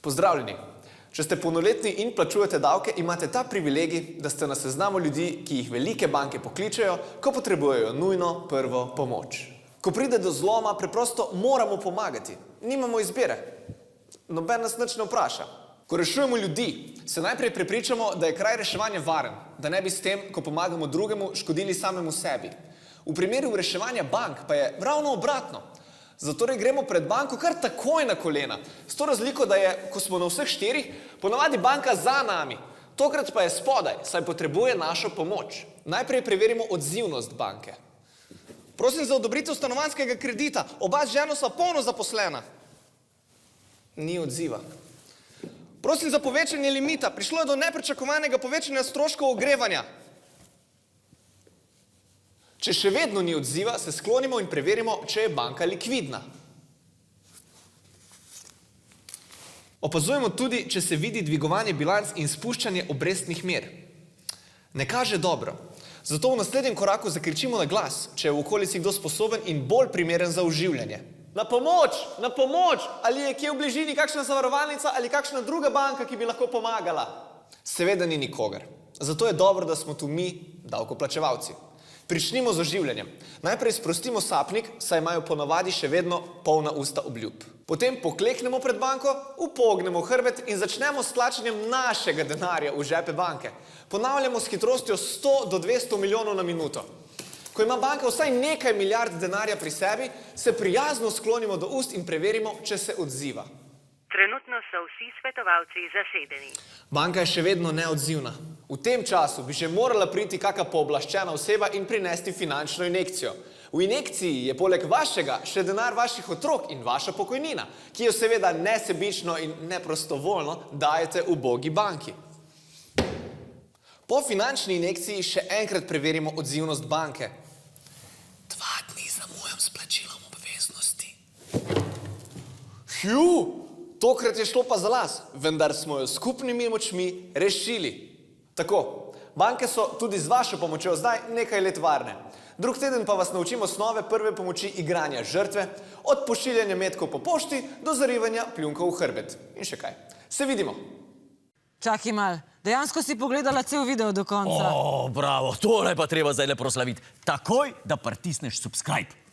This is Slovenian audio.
Pozdravljeni! Če ste polnoletni in plačujete davke, imate ta privilegij, da ste na seznamu ljudi, ki jih velike banke pokličejo, ko potrebujejo nujno prvo pomoč. Ko pride do zloma, preprosto moramo pomagati. Nimamo izbire. Noben nas nič ne vpraša. Ko rešujemo ljudi, se najprej prepričamo, da je kraj reševanja varen, da ne bi s tem, ko pomagamo drugemu, škodili samemu sebi. V primeru reševanja bank pa je ravno obratno. Zatorej gremo pred banko kar takoj na kolena. S to razliko, da je, ko smo na vseh štirih, ponavadi banka za nami. Tokrat pa je spodaj, saj potrebuje našo pomoč. Najprej preverimo odzivnost banke. Prosim za odobritev stanovanjskega kredita. Oba z ženo sva polno zaposlena. Ni odziva. Prosim za povečanje limita. Prišlo je do nepričakovanega povečanja stroškov ogrevanja. Če še vedno ni odziva, se sklonimo in preverimo, če je banka likvidna. Opazujemo tudi, če se vidi dvigovanje bilanc in spuščanje obrestnih mer. Ne kaže dobro. Zato v naslednjem koraku zakričimo na glas, če je v okolici kdo sposoben in bolj primeren za oživljanje. Na pomoč! Na pomoč! Ali je kje v bližini kakšna zavarovalnica ali kakšna druga banka, ki bi lahko pomagala? Seveda ni nikogar. Zato je dobro, da smo tu mi, davkoplačevalci. Pričnimo z oživljanjem. Najprej sprostimo sapnik, saj imajo ponavadi še vedno polna usta obljub. Potem pokleknemo pred banko, upognemo hrbet in začnemo s tlačenjem našega denarja v žepe banke. Ponavljamo s hitrostjo 100 do 200 milijonov na minuto. Ko ima banka vsaj nekaj milijard denarja pri sebi, se prijazno sklonimo do ust in preverimo, če se odziva. Trenutno so vsi svetovalci zasedeni. Banka je še vedno neodzivna. V tem času bi že morala priti kakšna pooblaščena oseba in prinesti finančno injekcijo. V injekciji je poleg vašega še denar vaših otrok in vaša pokojnina, ki jo seveda nesebično in neprostovoljno dajete ubogi banki. Po finančni injekciji še enkrat preverimo odzivnost banke. 2 dni zamujam s plačilom obveznosti. Tokrat je šlo pa za las, vendar smo jo skupnimi močmi rešili. Tako, banke so tudi z vašo pomočjo zdaj nekaj let varne. Drug teden pa vas naučimo osnove prve pomoči igranja žrtve, od pošiljanja metkov po pošti do zarivanja pljunkov v hrbet. In še kaj. Se vidimo. Čakaj mal, dejansko si pogledala cel video do konca. O, bravo, tole pa treba zdaj le proslaviti. Takoj, da pritisneš subscribe.